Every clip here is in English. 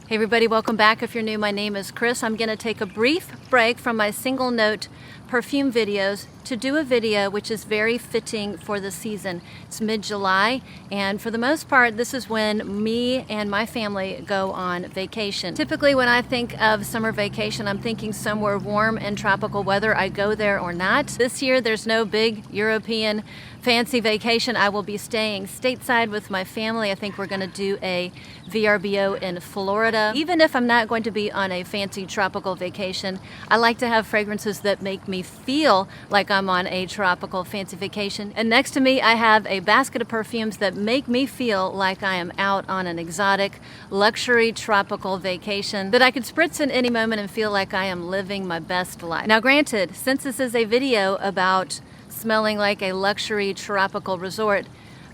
Hey everybody, welcome back. If you're new, my name is Chris. I'm going to take a brief break from my single note perfume videos to do a video which is very fitting for the season. It's mid-July, and for the most part this is when me and my family go on vacation. Typically when I think of summer vacation, I'm thinking somewhere warm and tropical, whether I go there or not. This year there's no big European fancy vacation. I will be staying stateside with my family. I think we're going to do a VRBO in Florida. Even if I'm not going to be on a fancy tropical vacation, I like to have fragrances that make me feel like I'm on a tropical fancy vacation. And next to me I have a basket of perfumes that make me feel like I am out on an exotic luxury tropical vacation that I could spritz in any moment and feel like I am living my best life. Now granted, since this is a video about smelling like a luxury tropical resort,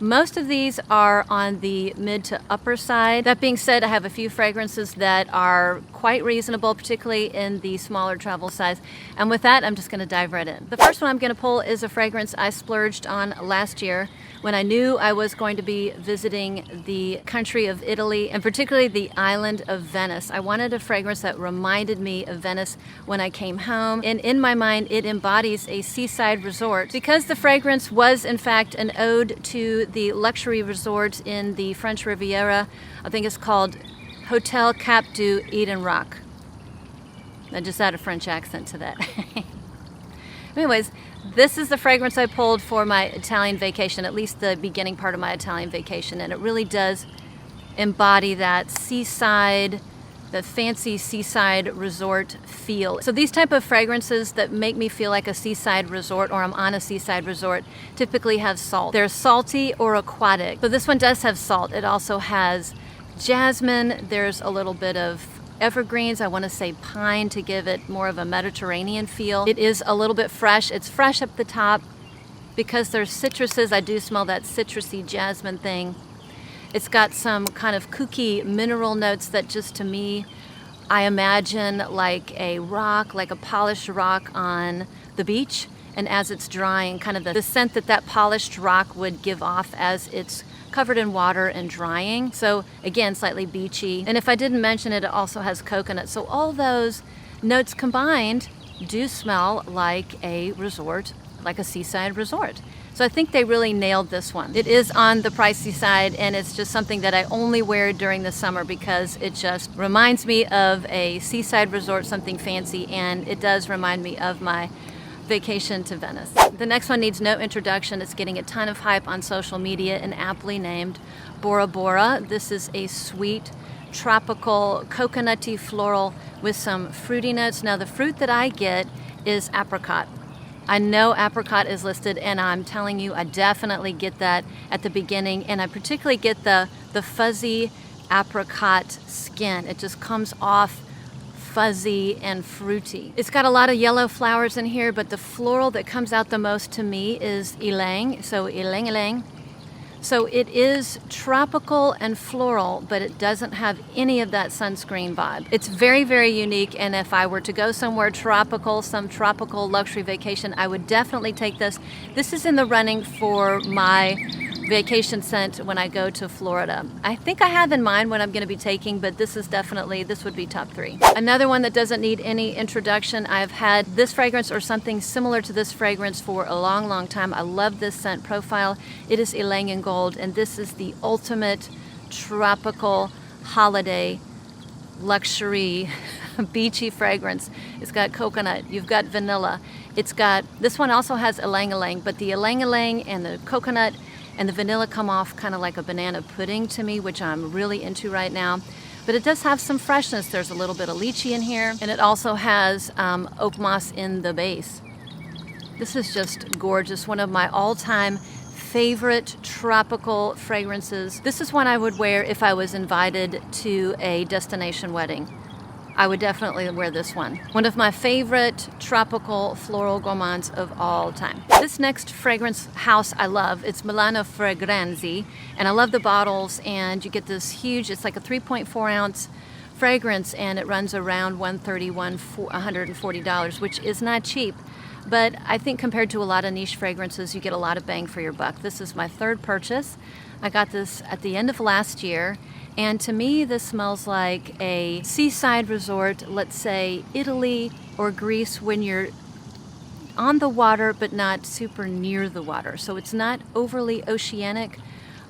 most of these are on the mid to upper side. That being said, I have a few fragrances that are quite reasonable, particularly in the smaller travel size. And with that, I'm just going to dive right in. The first one I'm going to pull is a fragrance I splurged on last year when I knew I was going to be visiting the country of Italy, and particularly the island of Venice. I wanted a fragrance that reminded me of Venice when I came home, and in my mind it embodies a seaside resort. Because the fragrance was in fact an ode to the luxury resort in the French Riviera, I think it's called Hotel Cap du Eden Rock. I just add a French accent to that. Anyways, this is the fragrance I pulled for my Italian vacation, at least the beginning part of my Italian vacation, and it really does embody that seaside, the fancy seaside resort feel. So these type of fragrances that make me feel like a seaside resort, or I'm on a seaside resort, typically have salt. They're salty or aquatic. So this one does have salt. It also has jasmine. There's a little bit of evergreens. I want to say pine to give it more of a Mediterranean feel. It is a little bit fresh. It's fresh up the top. Because there's citruses, I do smell that citrusy jasmine thing. It's got some kind of kooky mineral notes that just to me, I imagine like a rock, like a polished rock on the beach. And as it's drying, kind of the scent that that polished rock would give off as it's covered in water and drying. So again, slightly beachy. And if I didn't mention it, it also has coconut. So all those notes combined do smell like a resort, like a seaside resort. So I think they really nailed this one. It is on the pricey side, and it's just something that I only wear during the summer because it just reminds me of a seaside resort, something fancy, and it does remind me of my vacation to Venice. The next one needs no introduction. It's getting a ton of hype on social media and aptly named Bora Bora. This is a sweet, tropical, coconutty floral with some fruity notes. Now the fruit that I get is apricot. I know apricot is listed, and I'm telling you, I definitely get that at the beginning, and I particularly get the fuzzy apricot skin. It just comes off fuzzy and fruity. It's got a lot of yellow flowers in here, but the floral that comes out the most to me is ylang, so ylang ylang. So it is tropical and floral, but it doesn't have any of that sunscreen vibe. It's very, very unique, and if I were to go somewhere tropical, some tropical luxury vacation, I would definitely take this. This is in the running for my vacation scent when I go to Florida. I think I have in mind what I'm going to be taking, but this would be top 3. Another one that doesn't need any introduction, I've had this fragrance or something similar to this fragrance for a long, long time. I love this scent profile. It is Ylang In Gold, and this is the ultimate tropical holiday luxury beachy fragrance. It's got coconut, you've got vanilla. This one also has ylang ylang, but the ylang ylang and the coconut and the vanilla come off kind of like a banana pudding to me, which I'm really into right now. But it does have some freshness. There's a little bit of lychee in here, and it also has oak moss in the base. This is just gorgeous. One of my all-time favorite tropical fragrances. This is one I would wear if I was invited to a destination wedding. I would definitely wear this one. One of my favorite tropical floral gourmands of all time. This next fragrance house I love. It's Milano Fragenzi, and I love the bottles, and you get this huge, it's like a 3.4 ounce fragrance, and it runs around $130, $140, which is not cheap. But I think compared to a lot of niche fragrances, you get a lot of bang for your buck. This is my third purchase. I got this at the end of last year, And to me, this smells like a seaside resort, let's say Italy or Greece, when you're on the water but not super near the water. So it's not overly oceanic,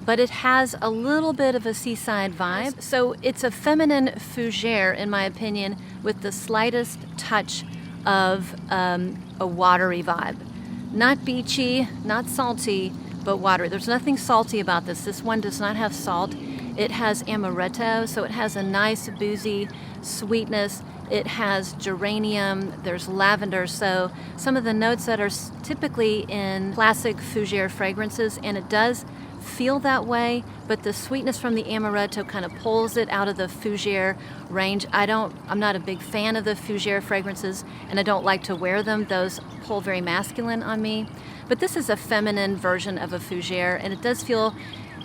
but it has a little bit of a seaside vibe. So it's a feminine fougere, in my opinion, with the slightest touch of a watery vibe. Not beachy, not salty, but watery. There's nothing salty about this. This one does not have salt. It has amaretto, so it has a nice boozy sweetness. It has geranium, there's lavender, so some of the notes that are typically in classic fougere fragrances, and it does feel that way, but the sweetness from the amaretto kind of pulls it out of the fougere range. I'm not a big fan of the fougere fragrances, and I don't like to wear them. Those pull very masculine on me. But this is a feminine version of a fougere, and it does feel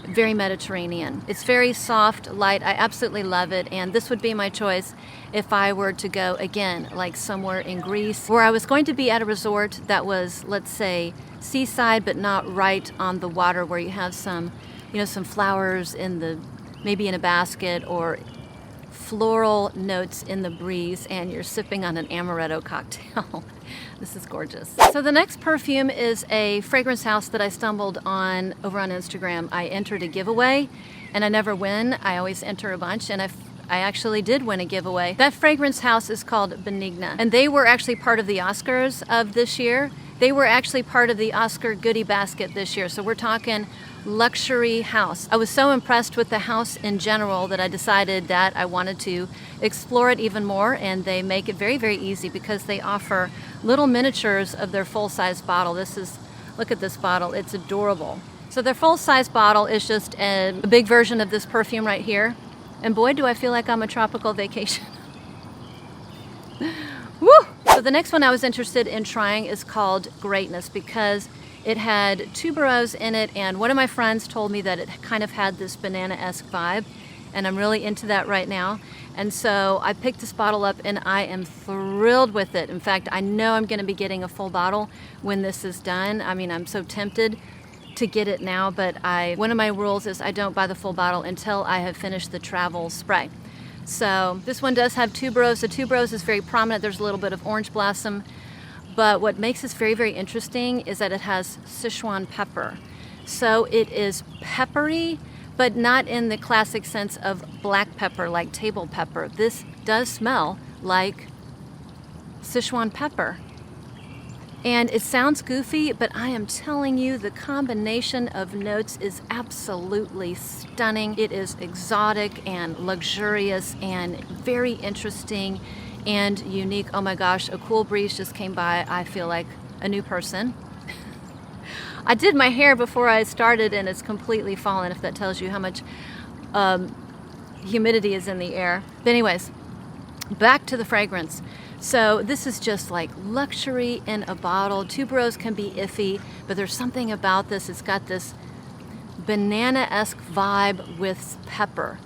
very Mediterranean. It's very soft, light. I absolutely love it, and this would be my choice if I were to go again, like somewhere in Greece, where I was going to be at a resort that was, let's say, seaside, but not right on the water, where you have some flowers maybe in a basket, or floral notes in the breeze, and you're sipping on an amaretto cocktail. This is gorgeous. So the next perfume is a fragrance house that I stumbled on over on Instagram. I entered a giveaway, and I never win. I always enter a bunch, and I actually did win a giveaway. That fragrance house is called Benign, and they were actually part of the Oscars of this year. They were actually part of the Oscar goodie basket this year. So we're talking luxury house. I was so impressed with the house in general that I decided that I wanted to explore it even more, and they make it very, very easy because they offer little miniatures of their full-size bottle. Look at this bottle, it's adorable. So their full-size bottle is just a big version of this perfume right here. And boy, do I feel like I'm a tropical vacation. Woo! So the next one I was interested in trying is called Greatness, because it had tuberose in it, and one of my friends told me that it kind of had this banana-esque vibe, and I'm really into that right now. And so I picked this bottle up, and I am thrilled with it. In fact, I know I'm going to be getting a full bottle when this is done. I mean, I'm so tempted to get it now, but one of my rules is I don't buy the full bottle until I have finished the travel spray. So this one does have tuberose. The tuberose is very prominent. There's a little bit of orange blossom. But what makes this very, very interesting is that it has Sichuan pepper. So it is peppery, but not in the classic sense of black pepper, like table pepper. This does smell like Sichuan pepper. And it sounds goofy, but I am telling you, the combination of notes is absolutely stunning. It is exotic and luxurious and very interesting and unique. Oh my gosh, a cool breeze just came by. I feel like a new person. I did my hair before I started, and it's completely fallen, if that tells you how much humidity is in the air. But anyways, back to the fragrance. So this is just like luxury in a bottle. Tuberose can be iffy, but there's something about this. It's got this banana-esque vibe with pepper.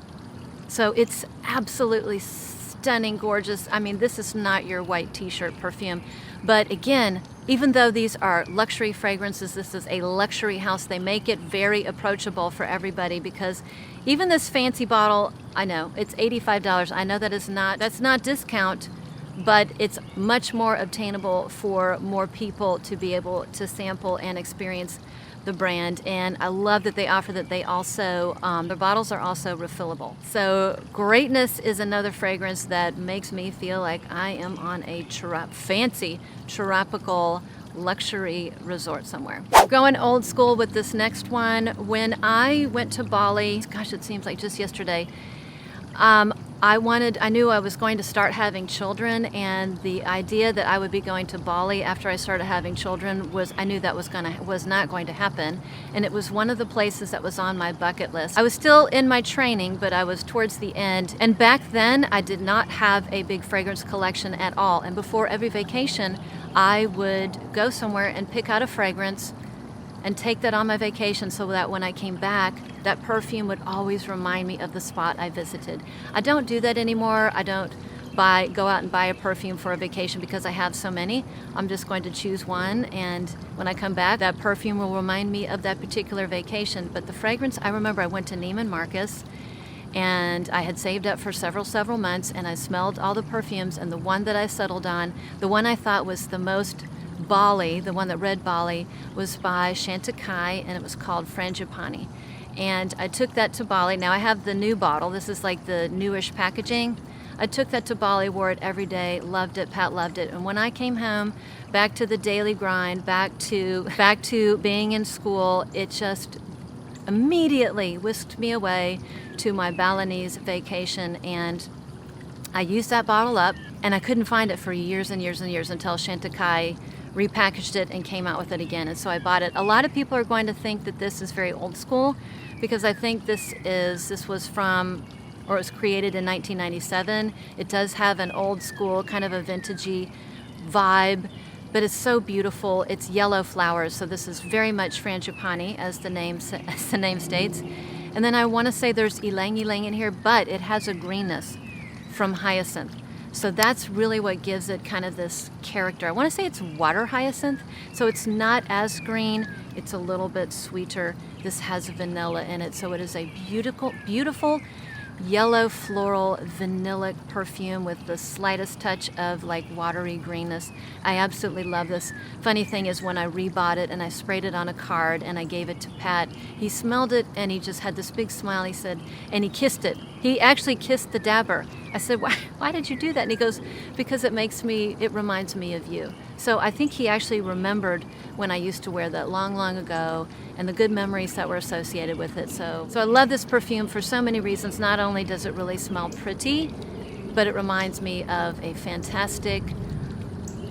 So it's absolutely stunning, gorgeous. I mean, this is not your white t-shirt perfume. But again, even though these are luxury fragrances, this is a luxury house. They make it very approachable for everybody, because even this fancy bottle, I know it's $85. I know that's not discount, but it's much more obtainable for more people to be able to sample and experience the brand. And I love that they offer that they also, their bottles are also refillable. So Greatness is another fragrance that makes me feel like I am on a fancy tropical luxury resort somewhere. Going old school with this next one. When I went to Bali, gosh, it seems like just yesterday, I knew I was going to start having children, and the idea that I would be going to Bali after I started having children I knew that was not going to happen, and it was one of the places that was on my bucket list. I was still in my training, but I was towards the end, and back then I did not have a big fragrance collection at all, and before every vacation I would go somewhere and pick out a fragrance and take that on my vacation, so that when I came back, that perfume would always remind me of the spot I visited. I don't do that anymore. I don't go out and buy a perfume for a vacation because I have so many. I'm just going to choose one, and when I come back, that perfume will remind me of that particular vacation. But the fragrance, I remember I went to Neiman Marcus, And I had saved up for several months, and I smelled all the perfumes, and the one that I settled on, the one I thought was the most Bali, the one that read Bali, was by Chantecaille, and it was called Frangipani. And I took that to Bali. Now I have the new bottle. This is like the newish packaging. I took that to Bali, wore it every day, loved it, Pat loved it. And when I came home, back to the daily grind, back to being in school, it just immediately whisked me away to my Balinese vacation. And I used that bottle up, and I couldn't find it for years and years and years until Chantecaille repackaged it and came out with it again. And so I bought it. A lot of people are going to think that this is very old school, because I think this was from, or it was created in 1997. It does have an old school, kind of a vintagey vibe, but it's so beautiful. It's yellow flowers, so this is very much Frangipani, as the name states. And then I want to say there's Ylang in here, but it has a greenness from hyacinth. So that's really what gives it kind of this character. I want to say it's water hyacinth, so it's not as green. It's a little bit sweeter. This has vanilla in it, so it is a beautiful, beautiful yellow floral vanillic perfume with the slightest touch of like watery greenness. I absolutely love this. Funny thing is, when I rebought it and I sprayed it on a card and I gave it to Pat, he smelled it and he just had this big smile. He said, and he kissed it. He actually kissed the dabber. I said, why did you do that? And he goes, because it reminds me of you. So I think he actually remembered when I used to wear that long ago, and the good memories that were associated with it. So I love this perfume for so many reasons. Not only does it really smell pretty, but it reminds me of a fantastic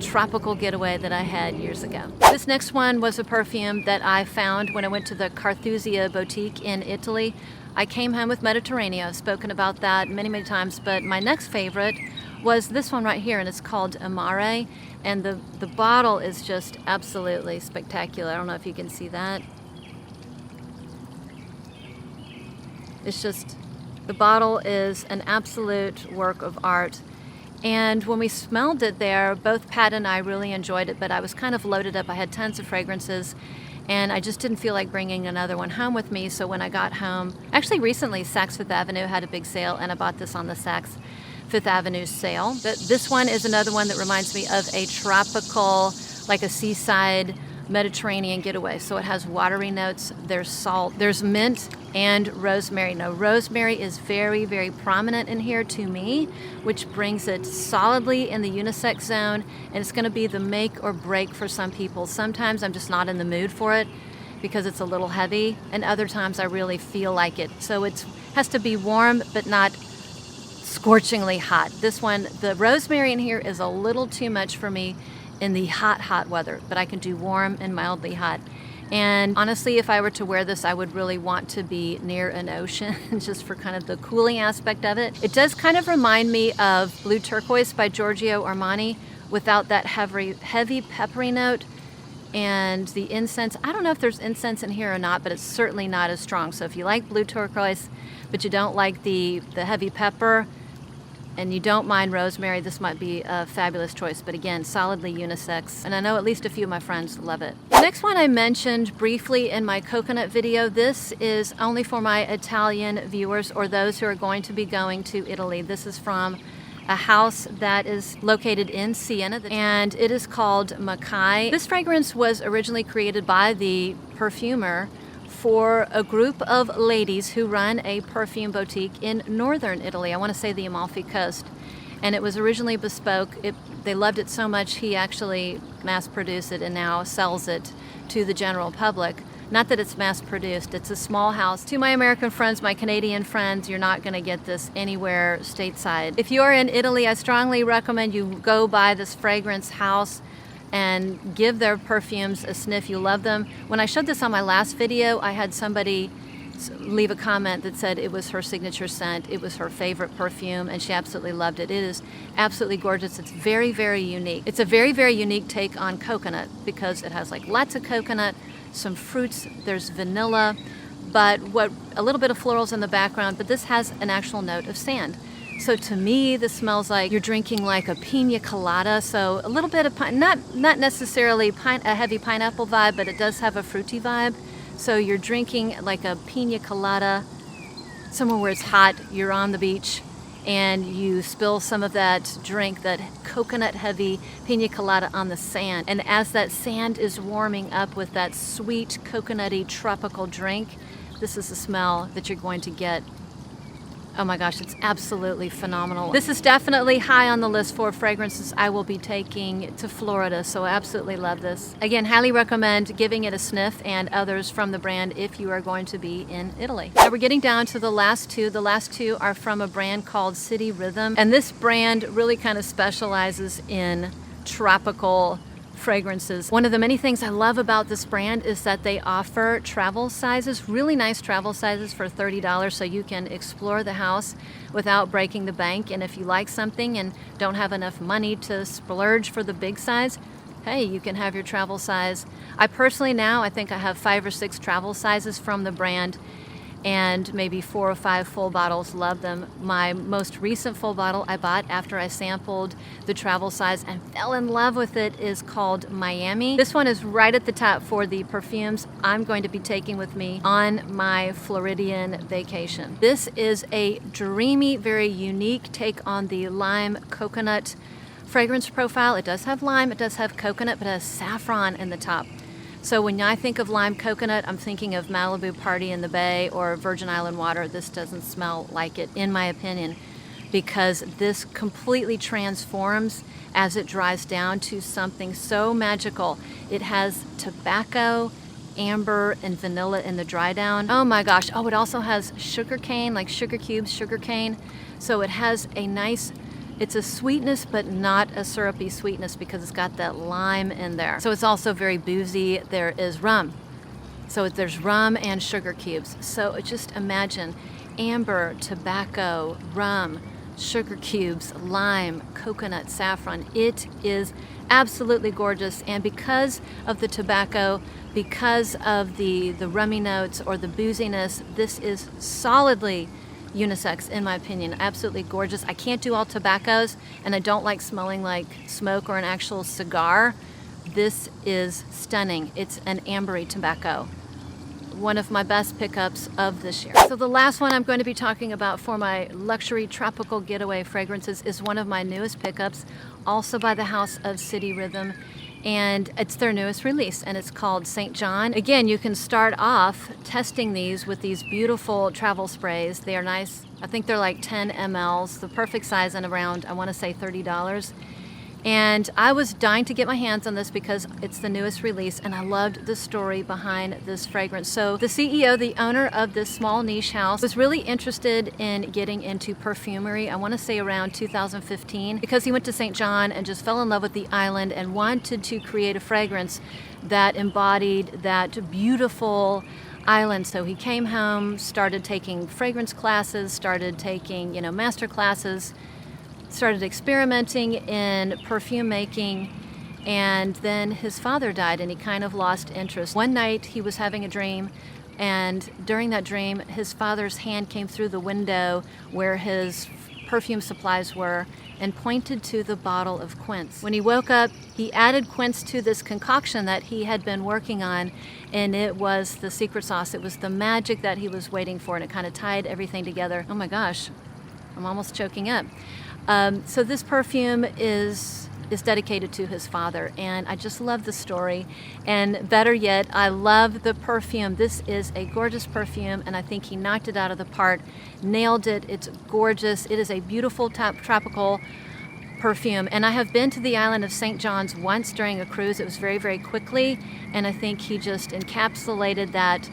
tropical getaway that I had years ago. This next one was a perfume that I found when I went to the Carthusia boutique in Italy. I came home with Mediterranean. I've spoken about that many times, but my next favorite was this one right here, and it's called Amare, and the bottle is just absolutely spectacular. I don't know if you can see that. It's just, the bottle is an absolute work of art. And when we smelled it there, both Pat and I really enjoyed it, but I was kind of loaded up. I had tons of fragrances, and I just didn't feel like bringing another one home with me. So when I got home, actually recently, Saks Fifth Avenue had a big sale, and I bought this on the Saks Fifth Avenue sale. This one is another one that reminds me of a tropical, like a seaside Mediterranean getaway. So it has watery notes, there's salt, there's mint, and rosemary. Now, rosemary is very prominent in here to me, which brings it solidly in the unisex zone, and it's going to be the make or break for some people. Sometimes I'm just not in the mood for it because it's a little heavy, and other times I really feel like it. So it has to be warm but not scorchingly hot. This one, the rosemary in here is a little too much for me in the hot weather, but I can do warm and mildly hot. And honestly, if I were to wear this, I would really want to be near an ocean just for kind of the cooling aspect of it. It does kind of remind me of Blue Turquoise by Giorgio Armani without that heavy peppery note. And the incense, I don't know if there's incense in here or not, but it's certainly not as strong. So if you like Blue Turquoise, but you don't like the heavy pepper, and you don't mind rosemary, this might be a fabulous choice. But again, solidly unisex, and I know at least a few of my friends love it. The next one I mentioned briefly in my coconut video. This is only for my Italian viewers or those who are going to be going to Italy. This is from a house that is located in Siena, and it is called Makai. This fragrance was originally created by the perfumer for a group of ladies who run a perfume boutique in northern Italy. I want to say the Amalfi Coast. And it was originally bespoke. They loved it so much, he actually mass-produced it and now sells it to the general public. Not that it's mass-produced, it's a small house. To my American friends, my Canadian friends, you're not going to get this anywhere stateside. If you are in Italy, I strongly recommend you go by this fragrance house and give their perfumes a sniff. You love them. When I showed this on my last video, I had somebody leave a comment that said it was her signature scent, it was her favorite perfume, and she absolutely loved it. It is absolutely gorgeous. It's very unique. It's a very unique take on coconut because it has like lots of coconut, some fruits, there's vanilla, but a little bit of florals in the background, but this has an actual note of sand. So to me, this smells like you're drinking like a pina colada. So a little bit of not necessarily a heavy pineapple vibe, but it does have a fruity vibe. So you're drinking like a pina colada somewhere where it's hot, you're on the beach, and you spill some of that drink, that coconut heavy pina colada on the sand. And as that sand is warming up with that sweet coconutty tropical drink, this is the smell that you're going to get. Oh my gosh, it's absolutely phenomenal. This is definitely high on the list for fragrances I will be taking to Florida, so I absolutely love this. Again, highly recommend giving it a sniff and others from the brand if you are going to be in Italy. Now we're getting down to the last two. The last two are from a brand called City Rhythm, and this brand really kind of specializes in tropical fragrances. One of the many things I love about this brand is that they offer travel sizes, really nice travel sizes for $30, so you can explore the house without breaking the bank. And if you like something and don't have enough money to splurge for the big size, hey, you can have your travel size. I personally now, I think I have 5 or 6 travel sizes from the brand, and maybe 4 or 5 full bottles. Love them. My most recent full bottle I bought after I sampled the travel size and fell in love with it is called Miami. This one is right at the top for the perfumes I'm going to be taking with me on my Floridian vacation. This is a dreamy, very unique take on the lime coconut fragrance profile. It does have lime, it does have coconut, but it has saffron in the top. So when I think of lime coconut, I'm thinking of Malibu Party in the Bay or Virgin Island water. This doesn't smell like it, in my opinion, because this completely transforms as it dries down to something so magical. It has tobacco, amber, and vanilla in the dry down. Oh my gosh. Oh, it also has sugar cane, like sugar cubes, sugar cane. So it has a nice, it's a sweetness, but not a syrupy sweetness because it's got that lime in there. So it's also very boozy. There is rum. So there's rum and sugar cubes. So just imagine amber, tobacco, rum, sugar cubes, lime, coconut, saffron. It is absolutely gorgeous. And because of the tobacco, because of the rummy notes or the booziness, this is solidly unisex, in my opinion. Absolutely gorgeous. I can't do all tobaccos, and I don't like smelling like smoke or an actual cigar. This is stunning. It's an ambery tobacco. One of my best pickups of this year. So the last one I'm going to be talking about for my luxury tropical getaway fragrances is one of my newest pickups, also by the house of City Rhythm. And it's their newest release, and it's called St. John. Again, you can start off testing these with these beautiful travel sprays. They are nice. I think they're like 10 mLs, the perfect size, and around, I want to say $30. And I was dying to get my hands on this because it's the newest release, and I loved the story behind this fragrance. So the CEO, the owner of this small niche house, was really interested in getting into perfumery, I want to say around 2015, because he went to St. John and just fell in love with the island and wanted to create a fragrance that embodied that beautiful island. So he came home, started taking fragrance classes, started taking, master classes, started experimenting in perfume making, and then his father died and he kind of lost interest. One night he was having a dream, and during that dream his father's hand came through the window where his perfume supplies were and pointed to the bottle of quince. When he woke up, he added quince to this concoction that he had been working on, and it was the secret sauce. It was the magic that he was waiting for, and it kind of tied everything together. Oh my gosh, I'm almost choking up. So this perfume is dedicated to his father, and I just love the story, and better yet, I love the perfume. This is a gorgeous perfume, and I think he knocked it out of the park, nailed it. It's gorgeous. It is a beautiful tropical perfume, and I have been to the island of St. John's once during a cruise. It was very, very quickly, and I think he just encapsulated that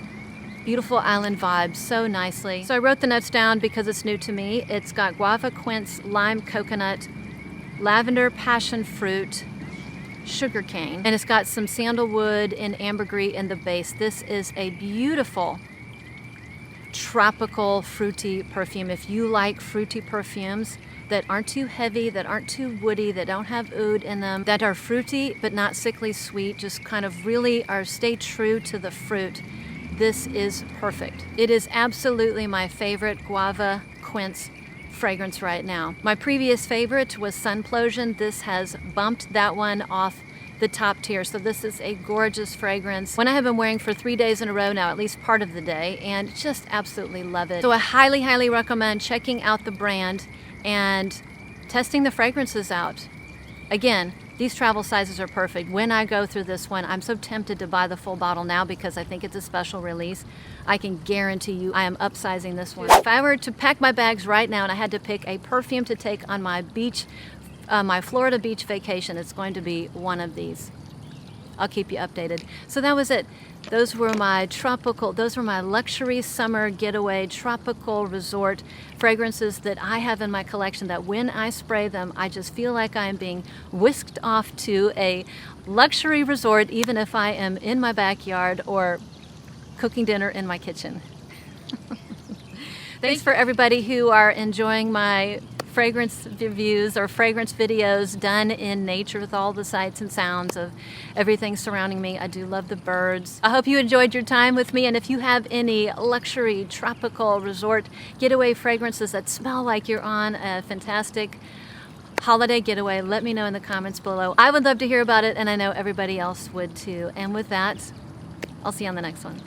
beautiful island vibe so nicely. So I wrote the notes down because it's new to me. It's got guava, quince, lime, coconut, lavender, passion fruit, sugar cane, and it's got some sandalwood and ambergris in the base. This is a beautiful tropical fruity perfume. If you like fruity perfumes that aren't too heavy, that aren't too woody, that don't have oud in them, that are fruity but not sickly sweet, just kind of really stay true to the fruit, this is perfect. It is absolutely my favorite guava quince fragrance right now. My previous favorite was Sunplosion. This has bumped that one off the top tier. So this is a gorgeous fragrance. One I have been wearing for 3 days in a row now, at least part of the day, and just absolutely love it. So I highly, highly recommend checking out the brand and testing the fragrances out. Again, these travel sizes are perfect. When I go through this one, I'm so tempted to buy the full bottle now because I think it's a special release. I can guarantee you I am upsizing this one. If I were to pack my bags right now and I had to pick a perfume to take on my beach, my Florida beach vacation, it's going to be one of these. I'll keep you updated. So that was it. Those were my luxury summer getaway tropical resort fragrances that I have in my collection that when I spray them, I just feel like I am being whisked off to a luxury resort, even if I am in my backyard or cooking dinner in my kitchen. Thanks for everybody who are enjoying my fragrance reviews or fragrance videos done in nature with all the sights and sounds of everything surrounding me. I do love the birds. I hope you enjoyed your time with me, and if you have any luxury tropical resort getaway fragrances that smell like you're on a fantastic holiday getaway, let me know in the comments below. I would love to hear about it, and I know everybody else would too. And with that, I'll see you on the next one.